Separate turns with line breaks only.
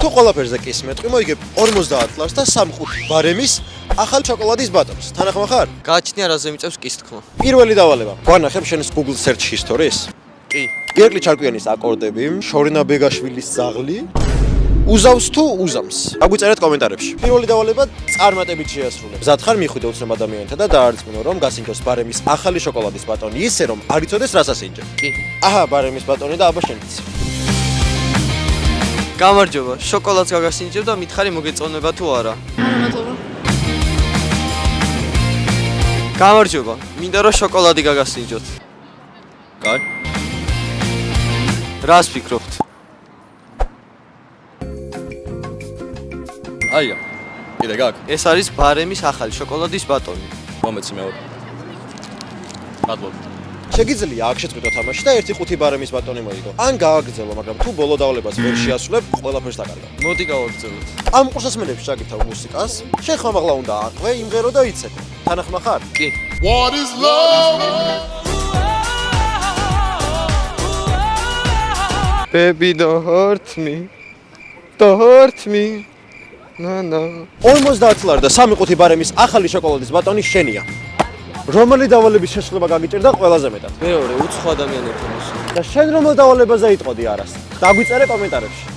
თუ ყველაფერზე კი სმეტყვი, მოიგებ 50 ლარს და 3 ბარემის ახალი შოკოლადის ბატონს. თანახმახარ?
გააჩნია რაზე მიწევს კის თქმა.
პირველი დავალება. გვანახებ შენს Google search history-ს.
კი.
ირაკლი ჩარკვიანის აკორდები, შორინა ბეგაშვილის ზაღლი უზავს თუ უზამს? აგვიწერეთ კომენტარებში. პირველი დავალება წარმატებით შეასრულე. მზად ხარ მიხვიდე უცნობ ადამიანთა და დაარწმუნო რომ გასინჯოს ბარემის ახალი შოკოლადის ბატონი ისე რომ არ იცოდეს რას ასინჯე.
კი.
აჰა, ბარემის ბატონი და აბა შენიც.
გამარჯობა, შოკოლადს გაგასინჯებ და მითხარი მოგეწონება თუ არა.
მადლობა.
გამარჯობა, მინდა რომ შოკოლადი გაგასინჯოთ.
კაი.
რას ფიქრობთ?
აია. კიდე გაქვს?
ეს არის ბარემის ახალი შოკოლადის ბატონი.
მომეცი მეორე. მადლობა.
შეგიძლია აქ შეწყვიტო თამაში და 1-5 ბარემის ბატონი მოიგო. ან გააგრძელო, მაგრამ თუ ბოლო დავალებას ვერ შეასრულებ, ყველაფერს დაკარგავ.
მოდი გავაგრძელოთ.
ამ ყურსასმენებში შეგირთავ მუსიკას. შენ ხმამაღლა უნდა აყვე, იმღერო და იცექო. თანახმახარ?
კი.
What is love?
Baby don't hurt me. Don't hurt me. No.
50 ლარი და 3 ბარემის ახალი შოკოლადის ბატონი შენია. რომელი დავალების შესრულება გაგიჭირდა ყველაზე მეტად?
მეორე უცხო ადამიანებთან უსულო.
და შენ რომელ დავალებაზე იტყოდი არას? დაგვიწერე კომენტარებში.